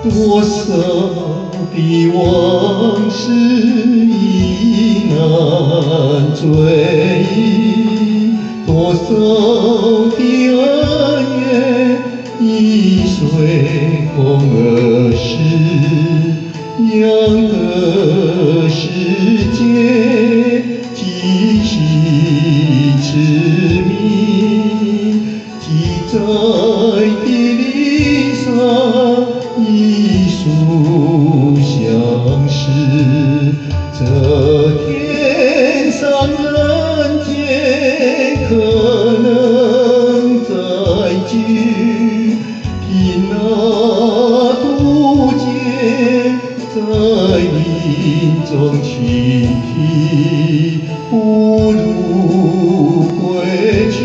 多少的往事已难追忆，多少的恩怨已随风而逝，让这世界继续痴迷，记在地理上一书相识。这天上人间可能再聚，听那渡劫在林中倾听，不如归去，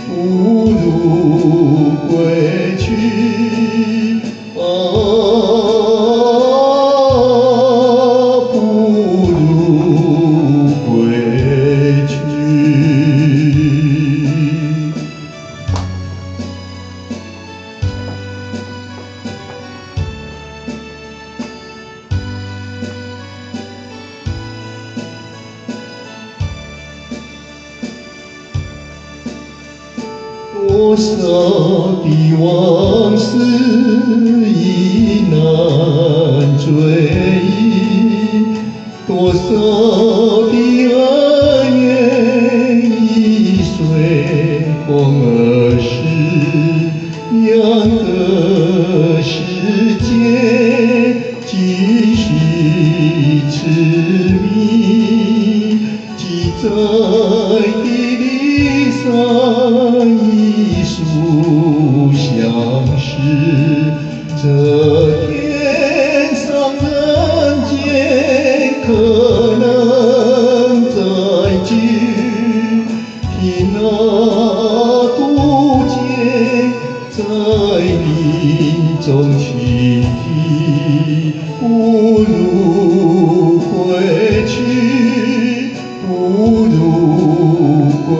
不如归去，不如归去。多少的往事已难追忆，多少的恩怨已随风而逝，让这世界继续痴迷，记在地理上一书相识。这天上人间可能再聚，听那渡劫在林中倾听，不如归去，不如归